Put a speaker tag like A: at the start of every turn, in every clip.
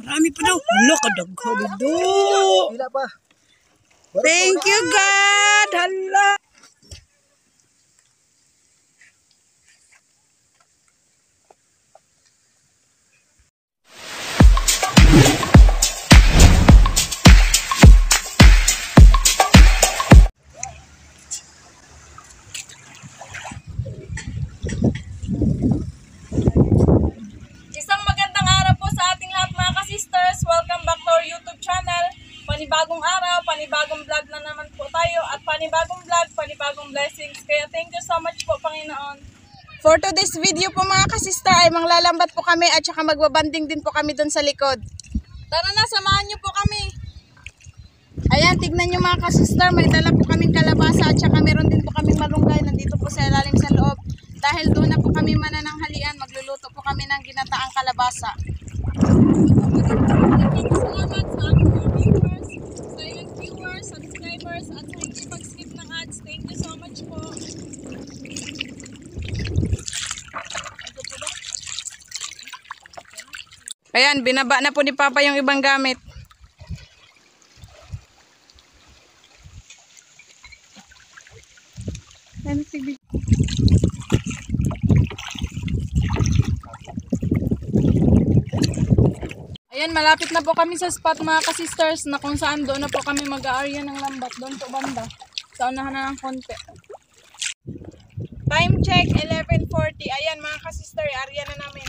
A: Marami pa daw. Hala, kadaghan do.
B: Pila pa.
A: Thank you, God. Hala.
C: Isang magandang araw po sa ating lahat mga ka-sisters. Welcome back to our YouTube channel. Panibagong araw, panibagong vlog na naman po tayo. At panibagong vlog, panibagong blessings. Kaya thank you so much po, Panginoon. For today's video po mga ka-sister ay manglalambat po kami at saka magbabanding din po kami doon sa likod. Tara na, samahan niyo po kami. Ayan, tignan niyo mga ka-sister, may dala po kaming kalabasa at saka meron din po kaming malunggay. Nandito po sa ilalim sa loob. Dahil doon na po kami manananghalian, magluluto po kami ng ginataang kalabasa. Salamat sa aking mga viewers, sa inyong viewers, subscribers, at sa hindi pag-skip ng ads. Thank you so much po. Ayan, binaba na po ni Papa yung ibang gamit. Ano sige? Ayan, malapit na po kami sa spot mga ka-sisters na kung saan doon na po kami mag-aarya ng lambat. Doon po banda. Sa unahan na ng konti. Time check, 11:40. Ayan mga ka-sister, aarya na namin.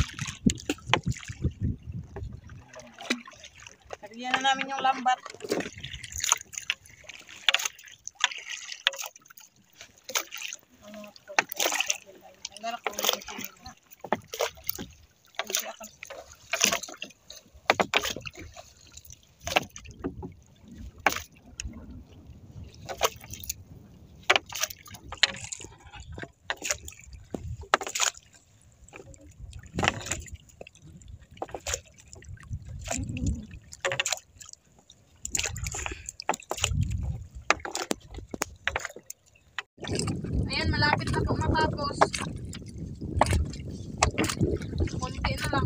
C: Aarya na namin yung lambat. Ayan, malapit na po matapos. Kunti na lang.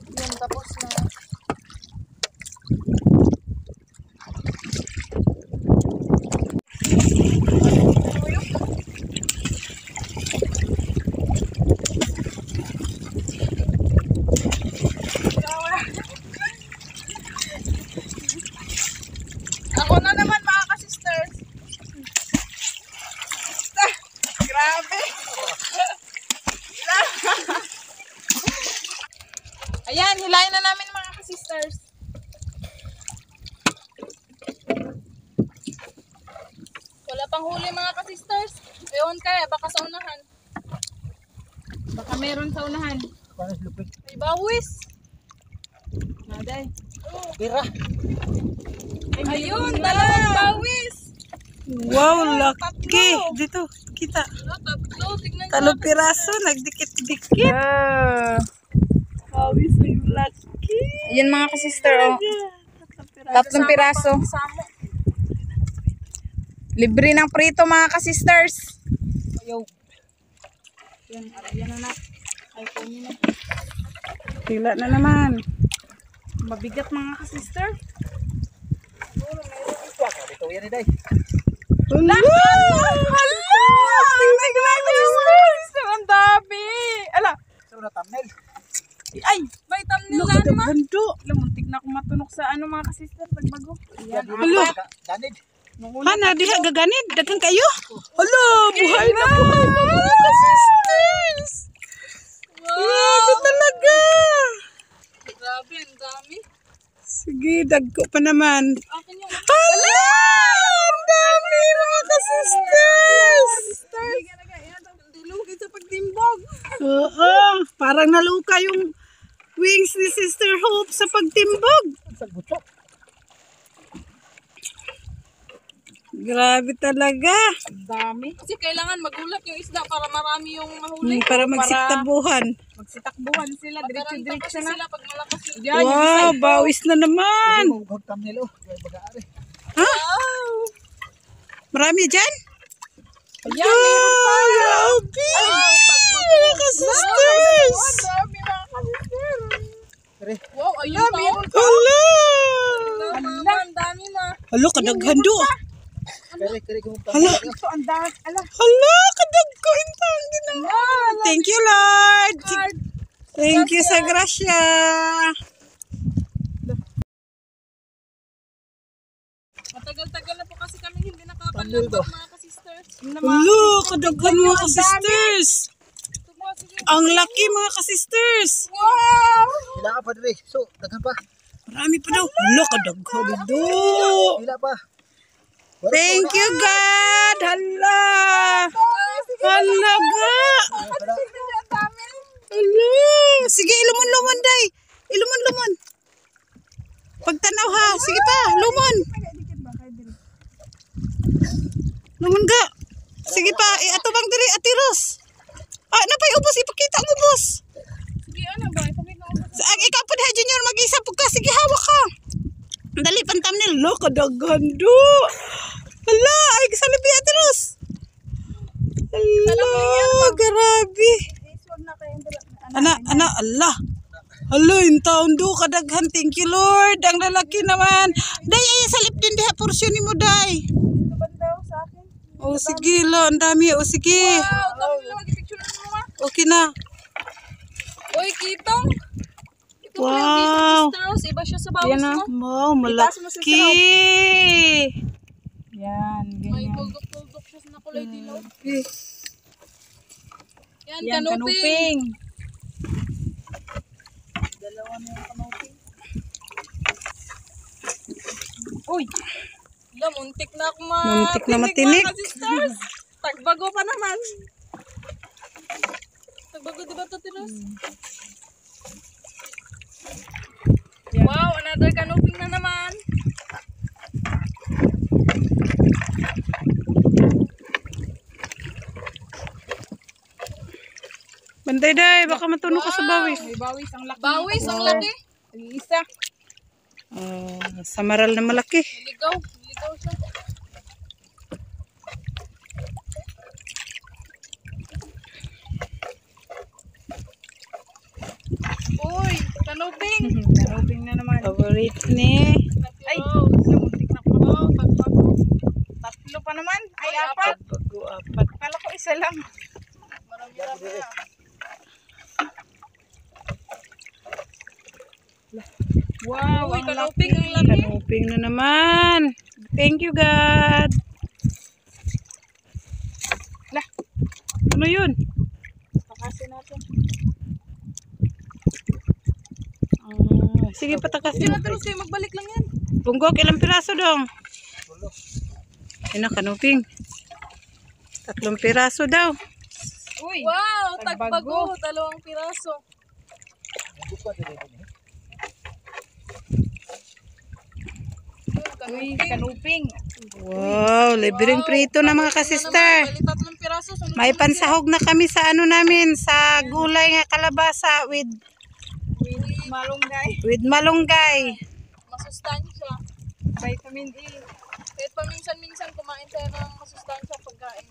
C: Ayan, tapos na. Ako na naman mga ka-sisters. Grabe. Ayan, hilahin na namin mga ka-sisters. Wala pang huli mga ka-sisters. Ewan kaya, baka sa unahan. Baka meron sa unahan.
B: Panas lupit.
C: Ay, bawis. Naday.
B: Pira.
C: Ayun, dalawang bawis.
A: Wow, laki. Dito, kita.
C: Tatlo, tignan nyo.
A: Talong piraso, nagdikit-dikit. Awis na yung laki.
C: Ayan mga ka-sister, oh. Tatlong piraso. Libre ng prito mga ka-sisters.
B: Ayaw.
C: Yan na. Ay, kunin na.
A: Tila na naman.
C: Mabigat mga ka-sister.
B: Ito yan ni Day.
A: Hala!
C: Hala! Tingnan ko mga ka-sister. Ang dami. Ala.
B: Ito na thumbnail.
C: Ay, may thumbnail na naman.
A: Nakadagando.
C: Alam, muntik na akong matunok sa ano mga ka-sister. Pagbago. Yan.
A: Hala.
B: Ganid.
A: Hana, diha gaganid. Dagang kayo. Hala, buhay na buhay na mga ka-sisters. Grabe talaga.
C: Grabe, ang dami.
A: Sige, dagko pa naman.
C: Akin yung...
A: Hala! Ang dami mga ka-sisters.
C: Dilugin sa pagtimbog.
A: Oo, parang naluka yung wings ni Sister Hope sa pagtimbog.
B: Sa butok.
A: Grabe talaga.
C: Ang dami. Kasi kailangan magulat yung isda para marami yung mahuli.
A: Para magsiktabuhan.
C: Magsitakbuhan sila. Diretso-diretso na. Sila pag malakas yung
A: Wow, bawis na naman.
B: Huwag thumbnail oh. Baga-ari.
A: Ha? Marami dyan?
C: Ayan, meron pa.
A: Grabe! Mga ka-sisters!
C: Marami mga ka-sister.
B: dire.
C: Wow, ayun pa.
A: Hala!
C: Mama, ang dami na.
A: Hala, kadaghan do.
B: Kare kung
A: Hala.
C: Ito, ang dami. Ala.
A: Hala, kadagko intang ginawa. Thank you, Lord. Thank you sa grasya.
C: Matagal-tagal na po kasi kami hindi nakapag-vlog mga ka-sisters.
A: Hala, kadaghan mga ka-sisters. Ang laki mga ka-sisters.
C: Wow!
B: Pila ka pa dire. So, daghan pa.
A: Marami pa daw. Hala, kadaghan do.
B: Pila pa.
A: Thank you, God. Hala. Hala, ga. Hala. Sige, ilumon-lumon, day. Ilumon-lumon. Pagtanaw ha. Sige pa, lumon. Lumon ga. Sige pa, atubang diri, atiros. Ah, napay ubos, ipakita ang ubos.
C: Sige, ano ba? Ipakita ko.
A: Ikaw po diha, Junior, mag-isa po ka. Sige, hawak ka. Dali, pantamnil. Lo, kadaghan do. Hala, ay, salabi, atiros. Hala, grabe. Ana, Allah. Hala, yung taon do, kadaghan. Thank you, Lord. Ang lalaki naman. Day, ay, salip din diha, porsyon ni mo, day.
C: Dito ba daw sa akin?
A: O, sige, lo, ang dami. O, sige.
C: Wow, dami na mag-picture mo ma.
A: Okay na.
C: Uy, kitong. Ito
A: Wow.
C: pala yung kitong sisters. Iba siya sa bawis mo.
A: Wow, malaki. Yan,
C: May puldok-puldok siya sa nakulay dilaw. Yan, kanuping. Dalawa na yung kanuping. Uy! Ila, muntik na ako
A: Muntik na matinik.
C: mga sisters. Tagbago pa naman. Tagbago diba ito, Tiros? Wow, another kanuping na naman.
A: Banday, day. Baka matunog ka sa bawis.
C: May bawis, ang laki. Bawis, ang laki. Isa.
A: Samaral na malaki.
C: Ligaw. Ligaw siya. Uy, kanuping.
A: Kanuping na naman. Favorite ni.
C: Ay, namuntik na ko. Pagbago. Tatlo pa naman. Ay, apat.
A: Bago-apat.
C: Kala ko isa lang. Marami-rami na. Wow, ang kanuping, ang laki.
A: Kanuping na naman. Thank you, God. Lah, ano yun?
C: Pakasin natin.
A: Sige, patakasin.
C: Sige na, Tiros, kayo magbalik lang yan.
A: Bunggok, ilang piraso dong? Ayun na, kanuping. 3 piraso daw.
C: Uy, wow, tagbago. 2 piraso. Uy, kanuping.
A: Wow, libreng prito na mga kasister.
C: Bali 3 piraso.
A: May pansahog na kami sa ano namin, sa gulay nga kalabasa with
C: Malunggay.
A: malunggay.
C: Masustansya.
A: Vitamin E.
C: Kahit paminsan-minsan kumain tayo ng masustansya pagkain.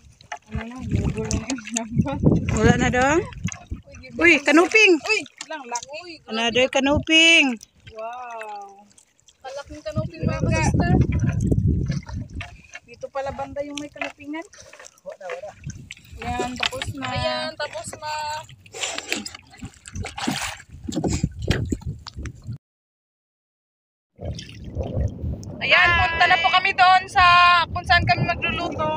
A: Wala na dong? Uy, kanuping.
C: Uy, lang laki. Uy,
A: Another kanuping.
C: wow. Kalaking kanuping mga sister.
A: Dito pala banda yung may kanupingan.
B: Wala.
A: Yan, tapos na.
C: Ayan, tapos na. Ayan, punta na po kami doon sa kung saan kami magluluto.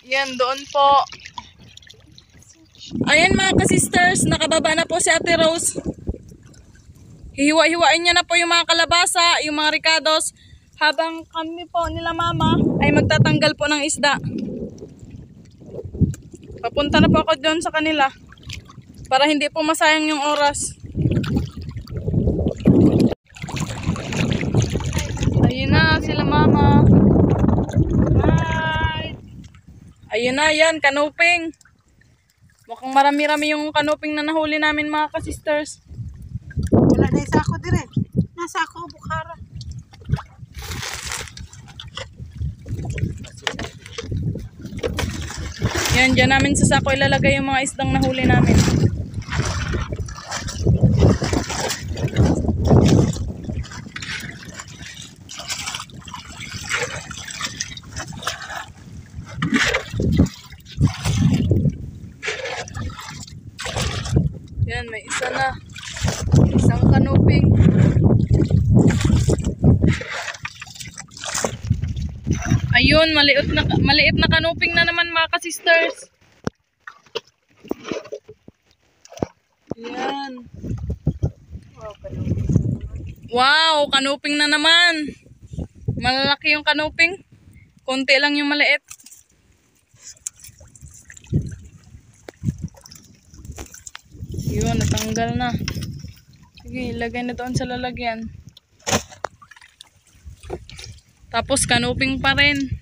C: Yan, doon po. Ayan mga ka-sisters, nakababa na po si Ate Rose. Hihiwa-hiwain niya na po yung mga kalabasa, yung mga ricados, habang kami po nila mama ay magtatanggal po ng isda. Papunta na po ako doon sa kanila para hindi po masayang yung oras. Ayun na sila mama. Hi. Ayun na yan, kanuping. Mukhang marami-rami yung kanuping na nahuli namin mga ka-sisters.
A: Wala na isa ako dire. Nasa ako, Bukhara.
C: Yan, dyan namin sa sako ilalagay yung mga isdang nahuli namin. Yan, may isa na. Isang kanuping. Ayun, maliit na kanuping na naman mga ka-sisters. Yan. Wow, kanuping na naman. Malalaki yung kanuping. Konti lang yung maliit. Yun, natanggal na. Sige, ilagay na doon sa lalagyan. Tapos kanuping pa rin.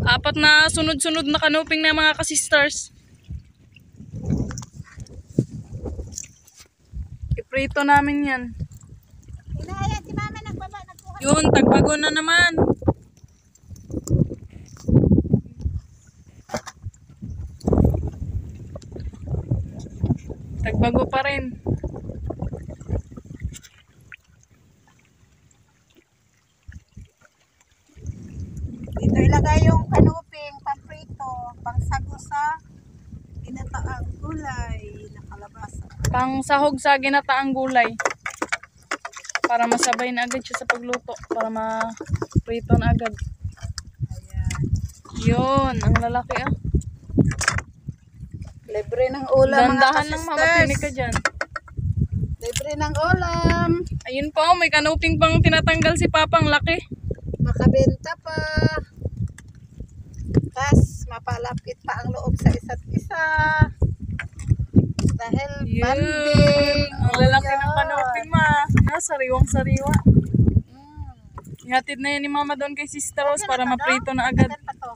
C: 4 na sunod-sunod na kanuping na mga ka-sisters. Iprito namin yan.
A: Inaya si mama nagbaba nagkuha.
C: Yun, tagbago na naman. Tagbago pa rin.
A: Dito ilagay yung kanuping, pamprito, pangsago sa ginataang gulay na kalabasa.
C: Pang sahog sa ginataang gulay. Para masabay na agad siya sa pagluto. Para ma-prito na agad.
A: Ayan.
C: Yun, ang lalaki ah.
A: Libre ng ulam mga
C: Dandahan lang mama, tinig ka
A: ka-sisters.
C: dyan.
A: Libre ng ulam.
C: Ayun po, may kanuping pang tinatanggal si Papang laki.
A: Makabenta pa. Tas mapalapit pa ang loob sa isa't isa. Dahil
C: Yun,
A: banding.
C: ang lalaki ng kanuping ma. Sariwang-sariwa. Ihatid na yan ni mama doon kay Sister Rose para maprito na agad.
A: Agad pa to.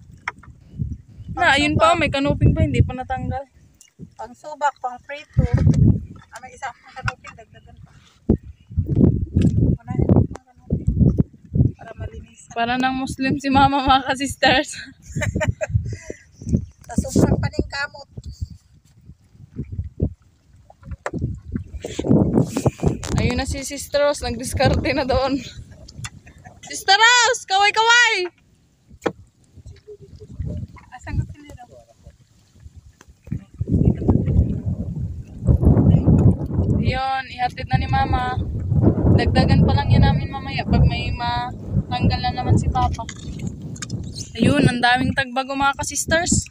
C: Na, ayun pa, may kanuping pa, hindi pa natanggal.
A: Pang subak, pang prito. May isa pang kanuping, dagdagan pa. Unahin mo pang kanuping. Para malinis.
C: Para ng Muslim si mama mga ka-sisters.
A: Sa sobrang paningkamot.
C: Ayun na si Sister Rose, nagdiskarte na doon. Sister Rose, kaway-kaway!
A: Asan ko sila daw?
C: Yun, ihatid na ni mama. Dagdagan pa lang yan namin mamaya pag may matanggal na naman si Papa. Ayun, ang daming tagbago mga ka-sisters.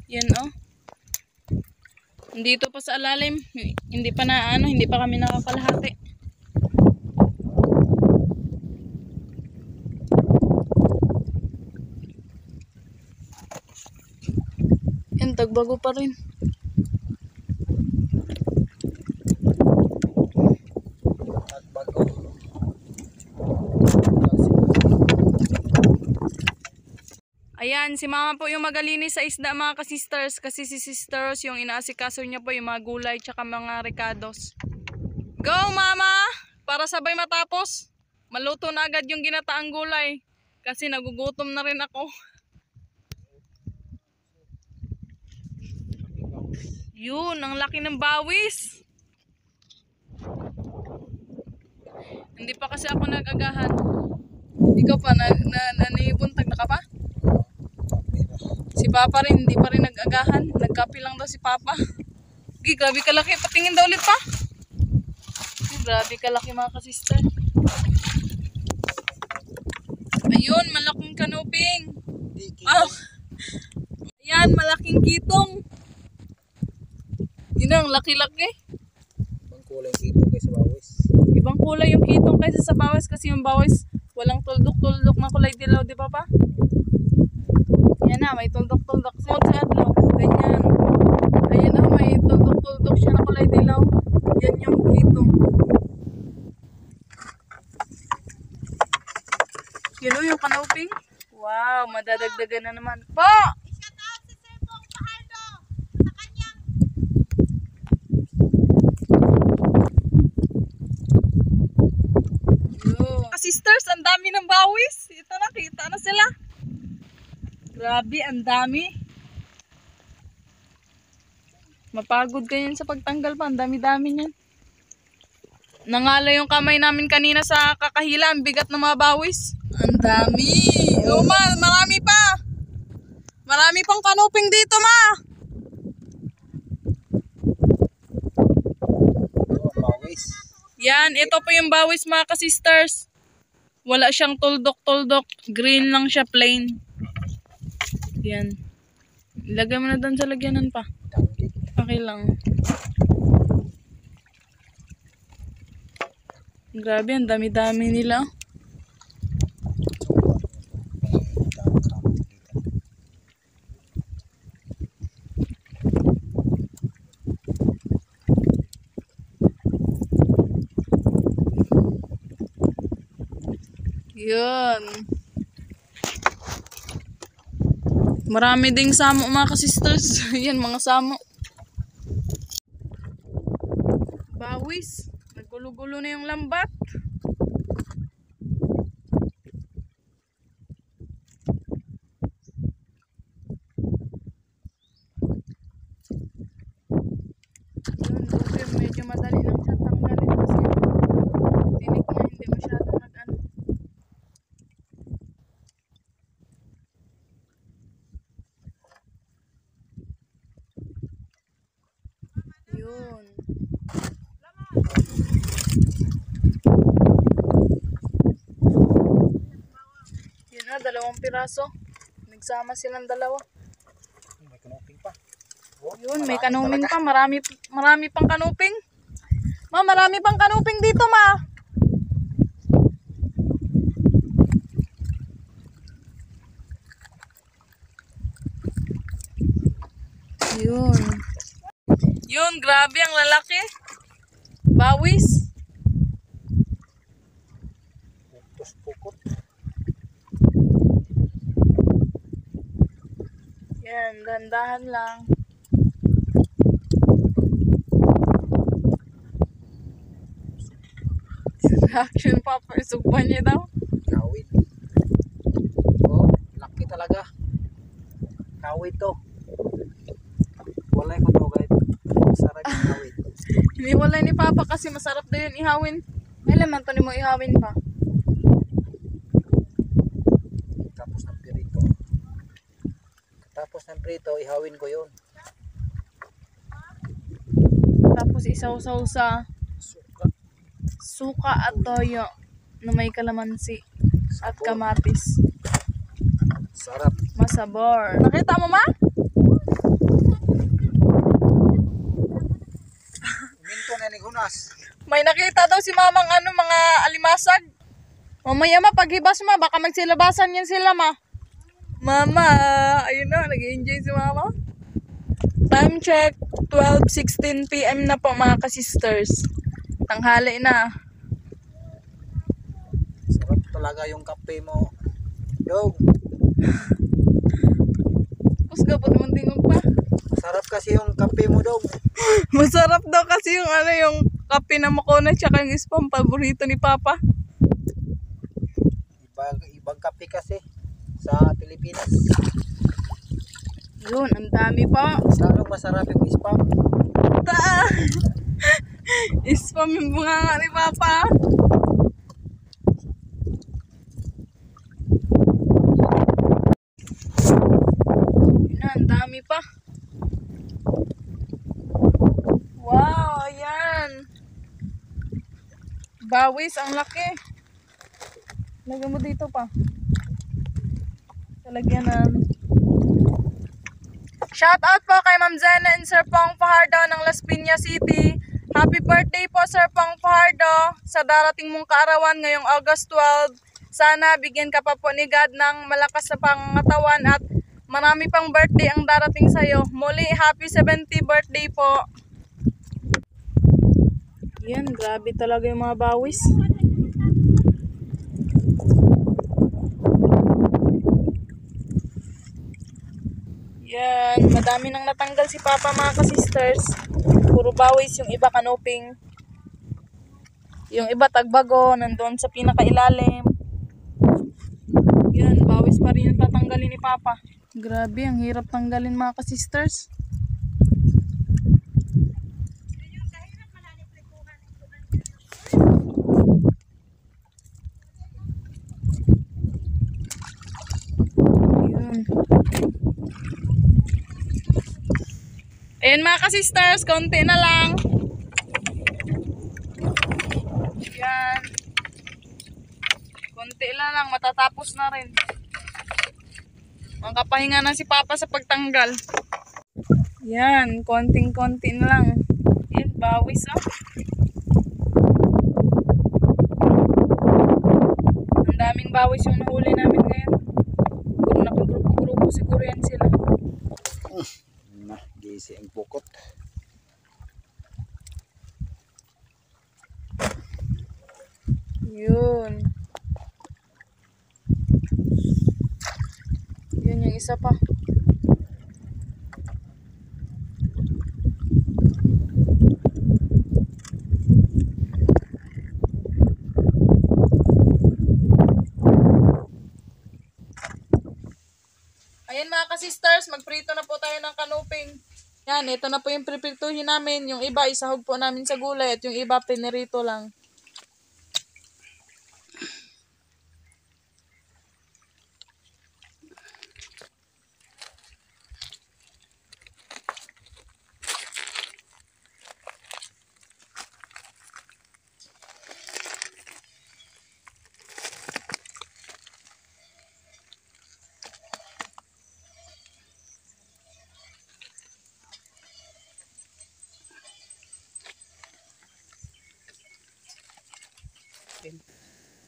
C: Yan oh. Dito pa sa alalim, hindi pa hindi pa kami nakakalahati. Yan, tagbago pa rin.
B: Bago.
C: Ayan, si mama po yung magalinis sa isda mga ka-sisters. Kasi si sisters yung inaasikaso niya po yung mga gulay tsaka mga ricados. Go mama! Para sabay matapos. Maluto na agad yung ginataang gulay. Kasi nagugutom na rin ako. Yun, ang laki ng bawis. Hindi pa kasi ako nag-agahan. Ikaw pa, nanibuntag na ka pa? Si Papa rin, hindi pa rin nag-agahan. Nagkapi lang daw si Papa. Okay, grabe kalaki. Patingin daw ulit pa. Okay, grabe kalaki mga ka-sister. Ayun, malaking kanuping. Ah, ayan, malaking kitong. Yun ang laki-laki.
B: Ibang kulay dito kaysa bawis.
C: Ibang kulay yung kitong kaysa sa bawis kasi yung bawis walang tuldok-tuldok na kulay dilaw, di ba pa? Yan na, may tuldok-tuldok sa adlaw. Ganyan. Ayan na, may tuldok-tuldok siya na kulay dilaw. Yan yung kitong. Yun o, yung kanuping. Wow, madadagdagan na naman. Po! Sisters, ang dami ng bawis. Ito na. nakita na sila. Grabe, ang dami. Mapagod ganyan sa pagtanggal pa. Ang dami-dami niyan. Nangala yung kamay namin kanina sa kakahila. Ang bigat ng mga bawis. Ang dami. Oh, marami pa. Marami pang kanuping dito, ma.
B: Bawis.
C: Yan, ito po yung bawis mga ka-sisters. Wala siyang tuldok-tuldok. Green lang siya, plain. Yan. Ilagay mo na doon sa lagyanan pa. Okay lang. Grabe, ang dami-dami nila. Yun. Marami ding samo mga ka-sisters. Yan, mga samo. Bawis. Naggulo-gulo na yung lambat. Yun, okay. Medyo madali lang siya tanggalin kasi tinik na hindi masyadong nag-ano. Yun. Yun na, 2 piraso. Nagsama silang 2.
B: May kanuping pa.
C: Yun, may kanuping pa. Marami pang kanuping. Ma, marami pang kanuping dito, ma. Yun. Yun, grabe ang lalaki. Bawis.
B: Pukot.
C: Yan, dandahan lang. Reaction pa, isugpan niya daw.
B: Kawit. Oh, laki talaga. Kawit to. Walay ko to guys. Sarap yung kawit.
C: Hiniwalay ni Papa kasi masarap daw yun ihawin. May laman to ni mo ihawin pa.
B: Tapos ng prito. Tapos ng prito, ihawin ko yun.
C: Tapos isaw-saw sa suka at toyo na may kalamansi at kamatis.
B: Sarap.
C: Masabor. Nakita mo, ma?
B: Minto na ni Gunas.
C: May nakita daw si mamang mga alimasag. Mamaya ma, paghibas ma, baka magsilabasan yan sila, ma. Mama, ayun na, nag-enjoy si mama. Time check, 12:16 PM na po mga ka-sisters. Tanghali na.
B: Sarap talaga yung kape mo. Yo,
C: Kusga po naman tingog pa.
B: sarap kasi yung kape mo daw.
C: Masarap daw kasi yung yung kape na makona tsaka yung spam paborito ni Papa.
B: Ibang kape kasi sa Pilipinas.
C: Yun, ang dami pa.
B: Lalong masarap yung spam.
C: Spam yung bunganga ni Papa. Yun na, ang dami pa. Wow, ayan. Bawis, ang laki. Lagyan mo dito pa. Talagyanan. Shout out po kay Ma'am Zena and Sir Pong Fajardo ng Las Piñas City. Happy birthday po Sir Pong Fajardo sa darating mong kaarawan ngayong August 12. Sana bigyan ka pa po ni God ng malakas na pangatawan at marami pang birthday ang darating sa'yo. Muli, happy 70th birthday po. Yan, grabe talaga yung mga bawis. Yan, madami nang natanggal si Papa mga ka-sisters. Puro bawis, yung iba kanuping. Yung iba tagbago, nandoon sa pinakailalim. Yan, pa rin yung tatanggalin ni Papa. Grabe, ang hirap tanggalin mga ka-sisters. Ayun. Ayun mga ka-sisters, konti na lang. Yan. Konti na lang, matatapos na rin. Makapahinga na si Papa sa pagtanggal. Yan, konting-konti na lang. Yan, bawis oh. Ang daming bawis yung nahuli namin ngayon. Kung napagrupo-grupo siguro yan sila.
B: Gisi ang pukot.
C: Yun. Yun yung isa pa. Ayan mga ka-sisters, magprito na po tayo ng kanuping. Yan, ito na po yung pripirtuhin namin. Yung iba, isahog po namin sa gulay at yung iba, pinirito lang.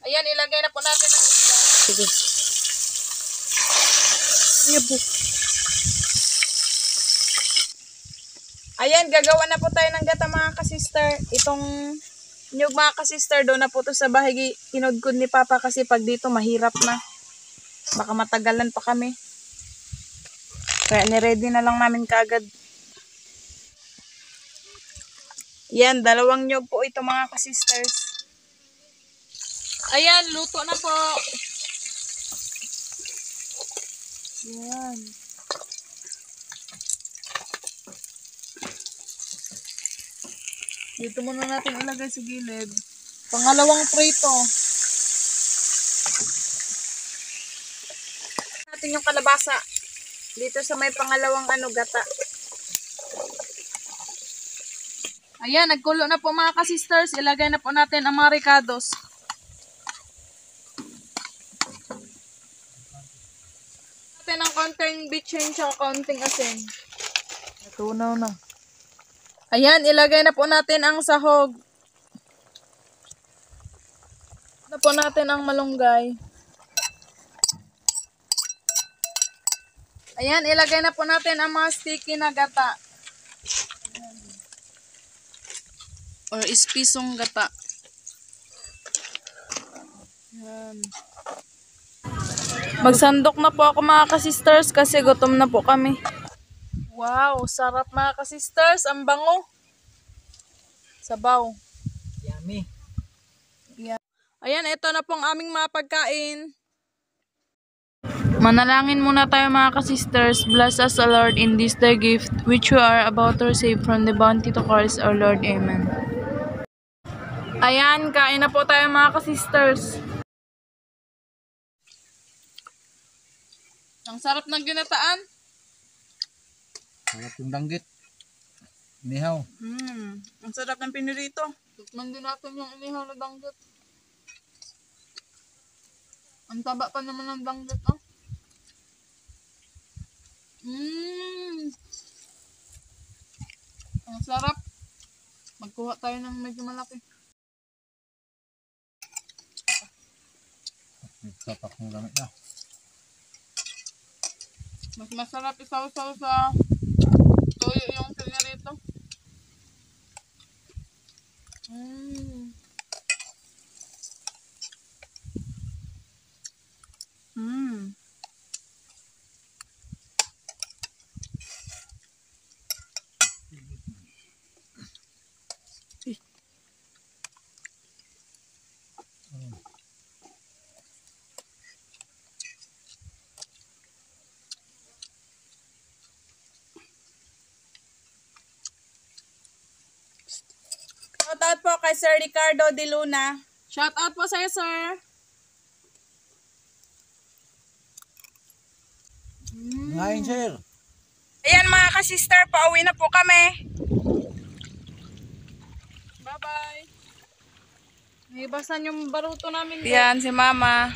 C: Ayan, ilagay na po natin ang isda.
A: Sige.
C: Ayan, gagawa na po tayo ng gata mga ka-sister. Itong nyug mga ka-sister, doon na po to sa bahagi kinudkod ni Papa kasi pag dito mahirap na. Baka matagalan pa kami. Kaya niready na lang namin kaagad. Yan, 2 nyug po ito mga ka-sisters. Ayan, luto na po. Yan. Dito muna natin ilagay sa gilid. Pangalawang prito. Natin yung kalabasa. Dito sa may pangalawang gata. Ayan, nagkulo na po mga ka-sisters. Ilagay na po natin ang mga ricados. Natin ang konting bitchin at konting asin. Natunaw na. Ayan, ilagay na po natin ang sahog. Na po natin ang malunggay. Ayan, ilagay na po natin ang mga sticky na gata. Or ispisong gata. Ayan. Magsandok na po ako mga ka-sisters kasi gutom na po kami. Wow, sarap mga ka-sisters. Ang bango. Sabaw.
B: Yummy.
C: Ayan, ito na pong aming mga pagkain. Manalangin muna tayo mga ka-sisters. Bless us, O Lord, in this thy gift, which we are about to receive from the bounty to Christ our Lord. Amen. Ayan, kain na po tayo mga ka-sisters. Ang sarap ng ginataan.
B: Sarap yung danggit. Inihaw.
C: Ang sarap ng pinirito. Tikman din natin yung inihaw na danggit. Ang taba pa naman ng danggit, oh. Ang sarap. Magkuha tayo ng medyo malaki.
B: Sapak ng gamit na.
C: Mas masarap isaw-saw sa toyo yung pinirito.
A: out po kay Sir Ricardo De Luna.
C: Shout out po sa'yo, sir.
B: Ngayon, sir.
A: Ayan mga ka-sister, pauwi na po kami.
C: Bye-bye. Naibasan yung baruto namin.
A: Ayan si Mama.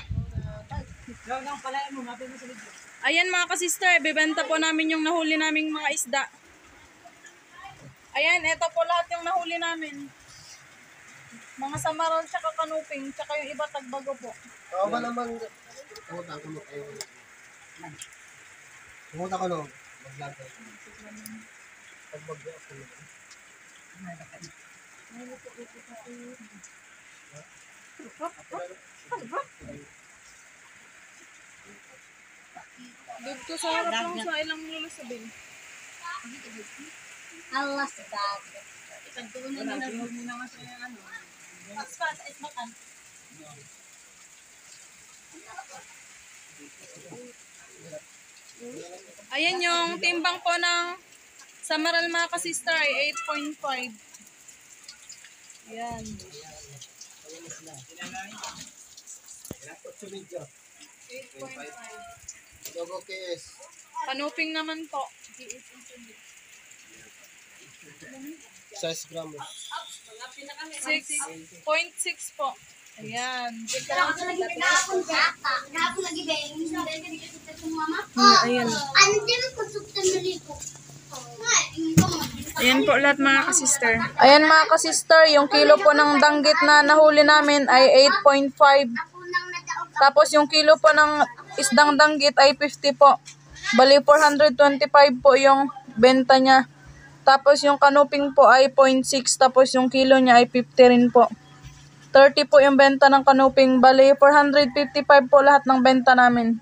C: Ayan mga ka-sister, bibenta po namin yung nahuli naming mga isda. Ayan, ito po lahat yung nahuli namin. Mga samaral, tsaka kanuping, tsaka yung iba tagbago po.
D: Ako ba naman, pumunta ko no, mag-vlog ko. Pag-vlog ako.
C: Dito sa harap lang sa ilang lulusabing.
E: Allah sa dagat. Ipagtuunan na lang. Pas-pas, ay makan.
C: Ayan yung timbang po ng samaral mga ka-sister ay 8.5. Ayan.
D: Logo KS.
C: Kanuping naman po.
D: 6 gramos.
C: 6.6 po. Ayan.
E: Ako lagi nagkakapon data. Ako lagi ba yung hindi ka dito sa mama?
C: Ayan.
E: Ano din ang kusuktan na liko?
C: Ayan po lahat mga ka-sister. Ayan mga ka-sister, yung kilo po ng danggit na nahuli namin ay 8.5.
E: Ako nang nadaog.
C: Tapos yung kilo po ng isdang danggit ay 50 po. Bali 425 po yung benta niya. Tapos yung kanuping po ay 0.6. Tapos yung kilo niya ay 50 rin po. 30 po yung benta ng kanuping. Bali 455 po lahat ng benta namin.